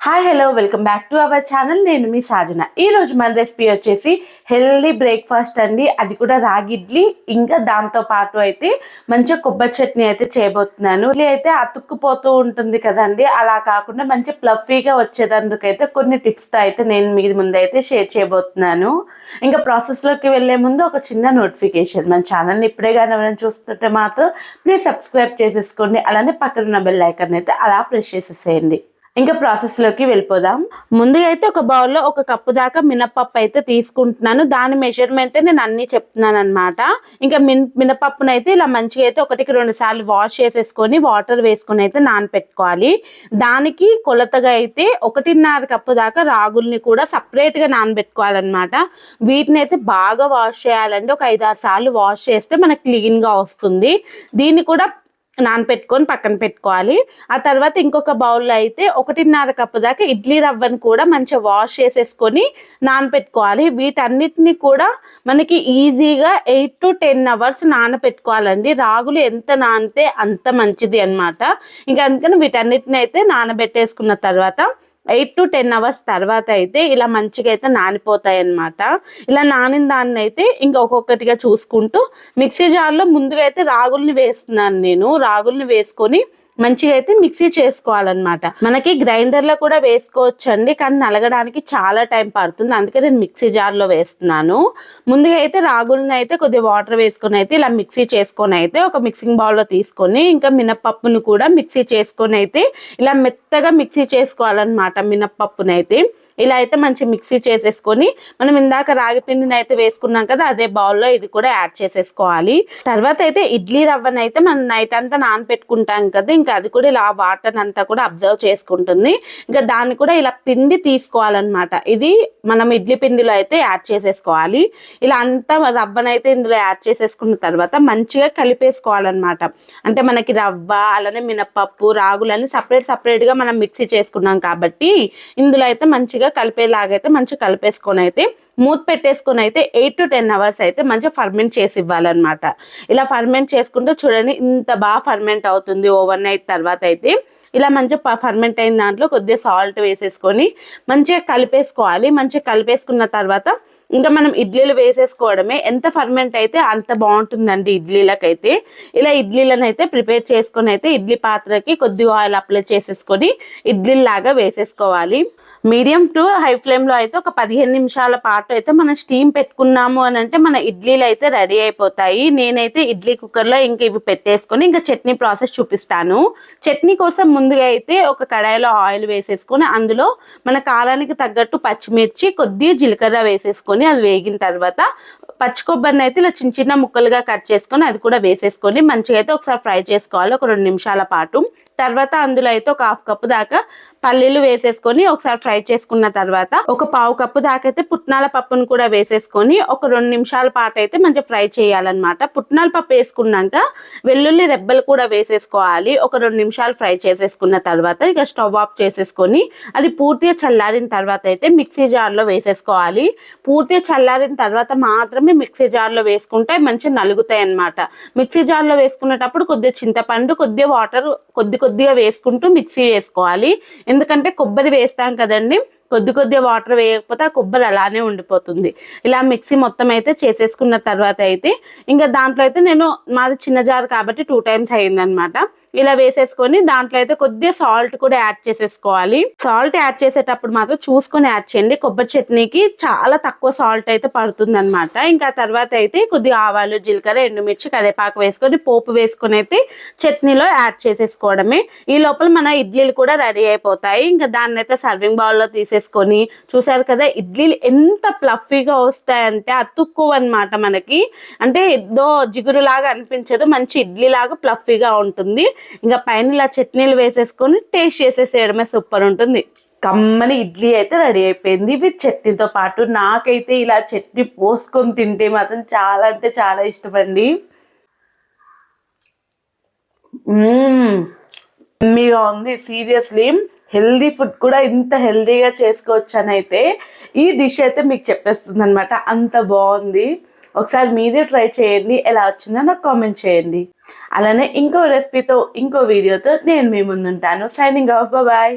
Hi hello welcome back to our channel. నేను మీ సాజన. ఈరోజు మన రెసిపీ వచ్చేసి హెల్దీ బ్రేక్ఫాస్ట్ అండి. అది కూడా రాగి ఇడ్లీ, ఇంకా దాంతో పాటు అయితే మంచిగా కొబ్బరి చట్నీ అయితే చేయబోతున్నాను. ఇడ్లీ అయితే అతుక్కుపోతూ ఉంటుంది కదండి, అలా కాకుండా మంచి ప్లఫీగా వచ్చేదందుకైతే కొన్ని టిప్స్తో అయితే నేను మీ ముందైతే షేర్ చేయబోతున్నాను. ఇంకా ప్రాసెస్లోకి వెళ్ళే ముందు ఒక చిన్న నోటిఫికేషన్, మన ఛానల్ని ఇప్పుడే కానీ ఎవరైనా చూస్తుంటే మాత్రం ప్లీజ్ సబ్స్క్రైబ్ చేసేసుకోండి. అలానే పక్కన ఉన్న బెల్ ఐకాన్ అయితే అలా ప్రెస్ చేసేసేయండి. ఇంకా ప్రాసెస్లోకి వెళ్ళిపోదాం. ముందుగా అయితే ఒక బౌల్లో 1 కప్పు దాకా మినపప్పు అయితే తీసుకుంటున్నాను. దాని మెజర్మెంట్ నేను అన్నీ చెప్తున్నాను అనమాట. ఇంకా మినపప్పునైతే ఇలా మంచిగా అయితే 1కి 2 సార్లు వాష్ చేసేసుకొని వాటర్ వేసుకొని అయితే నానబెట్టుకోవాలి. దానికి కొలతగా అయితే 1.5 కప్పు దాకా రాగుల్ని కూడా సపరేట్గా నానబెట్టుకోవాలన్నమాట. వీటిని అయితే బాగా వాష్ చేయాలండి. ఒక 5-6 సార్లు వాష్ చేస్తే మనకు క్లీన్గా వస్తుంది. దీన్ని కూడా నానపెట్టుకొని పక్కన పెట్టుకోవాలి. ఆ తర్వాత ఇంకొక బౌల్లో అయితే 1.5 కప్పు దాకా ఇడ్లీ రవ్వని కూడా మంచిగా వాష్ చేసేసుకొని నానపెట్టుకోవాలి. వీటన్నిటిని కూడా మనకి ఈజీగా 8 to 10 అవర్స్ నానపెట్టుకోవాలండి. రాగులు ఎంత నానితే అంత మంచిది అనమాట. ఇంకా అందుకని వీటన్నిటిని అయితే నానబెట్టేసుకున్న తర్వాత 8 to 10 అవర్స్ తర్వాత అయితే ఇలా మంచిగా అయితే నానిపోతాయి అన్నమాట. ఇలా నానిన దాన్ని అయితే ఇంకా ఒక్కొక్కటిగా చూసుకుంటూ మిక్సీ జార్లో ముందుగా అయితే రాగుల్ని వేస్తున్నాను. నేను రాగుల్ని వేసుకొని మంచిగా అయితే మిక్సీ చేసుకోవాలన్నమాట. మనకి గ్రైండర్లో కూడా వేసుకోవచ్చండి, కానీ నలగడానికి చాలా టైం పడుతుంది. అందుకే నేను మిక్సీ జార్లో వేస్తున్నాను. ముందుగా అయితే రాగుల్ని అయితే కొద్దిగా వాటర్ వేసుకొని అయితే ఇలా మిక్సీ చేసుకొని అయితే ఒక మిక్సింగ్ బౌల్లో తీసుకొని ఇంకా మినపప్పును కూడా మిక్సీ చేసుకొని అయితే ఇలా మెత్తగా మిక్సీ చేసుకోవాలన్నమాట. మినపప్పును అయితే ఇలా అయితే మంచి మిక్సీ చేసేసుకొని మనం ఇందాక రాగి పిండిని అయితే వేసుకున్నాం కదా, అదే బౌల్లో ఇది కూడా యాడ్ చేసేసుకోవాలి. తర్వాత అయితే ఇడ్లీ రవ్వని అయితే మనం నైట్ అంతా నానపెట్టుకుంటాం కదా, ఇంకా అది కూడా ఇలా వాటర్ అంతా కూడా అబ్జర్వ్ చేసుకుంటుంది. ఇంకా దాన్ని కూడా ఇలా పిండి తీసుకోవాలన్నమాట. ఇది మనం ఇడ్లీ పిండిలో అయితే యాడ్ చేసేసుకోవాలి. ఇలా అంతా రవ్వనైతే ఇందులో యాడ్ చేసేసుకున్న తర్వాత మంచిగా కలిపేసుకోవాలన్నమాట. అంటే మనకి రవ్వ అలానే మినపప్పు రాగులని సపరేట్గా మనం మిక్సీ చేసుకున్నాం కాబట్టి ఇందులో అయితే మంచిగా కలిపేలాగైతే మంచిగా కలిపేసుకొని అయితే మూత పెట్టేసుకొని అయితే 8 to 10 అవర్స్ అయితే మంచిగా ఫర్మెంట్ చేసి ఇవ్వాలన్నమాట. ఇలా ఫర్మెంట్ చేసుకుంటే చూడండి ఇంత బాగా ఫర్మెంట్ అవుతుంది. ఓవర్ నైట్ తర్వాత అయితే ఇలా మంచిగా ఫర్మెంట్ అయిన దాంట్లో కొద్దిగా సాల్ట్ వేసేసుకొని మంచిగా కలిపేసుకోవాలి. మంచిగా కలిపేసుకున్న తర్వాత ఇంకా మనం ఇడ్లీలు వేసేసుకోవడమే. ఎంత ఫర్మెంట్ అయితే అంత బాగుంటుందండి ఇడ్లీలకైతే. ఇలా ఇడ్లీలను అయితే ప్రిపేర్ చేసుకొని అయితే ఇడ్లీ పాత్రకి కొద్దిగా ఆయిల్ అప్లై చేసేసుకొని ఇడ్లీలాగా వేసేసుకోవాలి. మీడియం టు హై ఫ్లేమ్లో అయితే ఒక 15 నిమిషాల పాటు అయితే మనం స్టీమ్ పెట్టుకున్నాము అని అంటే మన ఇడ్లీలు అయితే రెడీ అయిపోతాయి. నేనైతే ఇడ్లీ కుక్కర్లో ఇంకా ఇవి పెట్టేసుకొని ఇంకా చట్నీ ప్రాసెస్ చూపిస్తాను. చట్నీ కోసం ముందుగా అయితే ఒక కడాయిలో ఆయిల్ వేసేసుకొని అందులో మన కారానికి తగ్గట్టు పచ్చిమిర్చి కొద్దిగా జీలకర్ర వేసేసుకొని అది వేగిన తర్వాత పచ్చి కొబ్బరిని అయితే ఇలా చిన్న చిన్న ముక్కలుగా కట్ చేసుకొని అది కూడా వేసేసుకొని మంచిగా అయితే ఒకసారి ఫ్రై చేసుకోవాలి ఒక 2 నిమిషాల పాటు. తర్వాత అందులో అయితే ఒక 1/2 కప్పు దాకా పల్లీలు వేసేసుకొని ఒకసారి ఫ్రై చేసుకున్న తర్వాత ఒక 1/4 కప్పు దాకా అయితే పుట్నాల పప్పును కూడా వేసేసుకొని ఒక 2 నిమిషాల పాటు అయితే మంచిగా ఫ్రై చేయాలన్నమాట. పుట్నాల పప్పు వేసుకున్నాక వెల్లుల్లి రెబ్బలు కూడా వేసేసుకోవాలి. ఒక 2 నిమిషాలు ఫ్రై చేసేసుకున్న తర్వాత ఇక స్టవ్ ఆఫ్ చేసేసుకొని అది పూర్తిగా చల్లారిన తర్వాత అయితే మిక్సీ జార్లో వేసేసుకోవాలి. పూర్తిగా చల్లారిన తర్వాత మాత్రమే మిక్సీ జార్లో వేసుకుంటే మంచిగా నలుగుతాయి అన్నమాట. మిక్సీ జార్లో వేసుకునేటప్పుడు కొద్దిగా చింతపండు కొద్దిగా వాటర్ కొద్దిగా వేసుకుంటూ మిక్సీ వేసుకోవాలి. ఎందుకంటే కొబ్బరి వేస్తాం కదండి, కొద్దిగా వాటర్ వేయకపోతే ఆ కొబ్బరి అలానే ఉండిపోతుంది. ఇలా మిక్సీ మొత్తం అయితే చేసేసుకున్న తర్వాత అయితే ఇంకా దాంట్లో అయితే నేను మాది చిన్న జార్ కాబట్టి 2 times అయిందనమాట. ఇలా వేసేసుకొని దాంట్లో అయితే కొద్దిగా సాల్ట్ కూడా యాడ్ చేసేసుకోవాలి. సాల్ట్ యాడ్ చేసేటప్పుడు మాత్రం చూసుకొని యాడ్ చేయండి. కొబ్బరి చట్నీకి చాలా తక్కువ సాల్ట్ అయితే పడుతుంది అనమాట. ఇంకా తర్వాత అయితే కొద్దిగా ఆవాలు జీలకర్ర ఎండుమిర్చి కరివేపాకు వేసుకొని పోపు వేసుకొని అయితే చట్నీలో యాడ్ చేసేసుకోవడమే. ఈ లోపల మన ఇడ్లీలు కూడా రెడీ అయిపోతాయి. ఇంకా దాన్ని అయితే సర్వింగ్ బౌల్లో తీసేసుకొని చూసారు కదా ఇడ్లీలు ఎంత ప్లఫీగా వస్తాయంటే అతుక్కువ అనమాట. మనకి అంటే ఏదో జిగురులాగా అనిపించదు, మంచి ఇడ్లీ లాగా ప్లఫీగా ఉంటుంది. ఇంకా పైన ఇలా చట్నీలు వేసేసుకొని టేస్ట్ చేసేసేయడమే సూపర్ ఉంటుంది. కమ్మని ఇడ్లీ అయితే రెడీ అయిపోయింది విత్ చట్నీతో పాటు. నాకైతే ఇలా చట్నీ పోసుకొని తింటే మాత్రం చాలా అంటే చాలా ఇష్టమండి. మీగా ఉంది సీరియస్లీ. హెల్దీ ఫుడ్ కూడా ఇంత హెల్దీగా చేసుకోవచ్చు అని అయితే ఈ డిష్ అయితే మీకు చెప్పేస్తుంది అనమాట. అంత బాగుంది. ఒకసారి మీరే ట్రై చేయండి, ఎలా వచ్చిందో నాకు కామెంట్ చేయండి. అలానే ఇంకో రెసిపీతో ఇంకో వీడియోతో నేను మీ ముందుంటాను. Signing off, bye.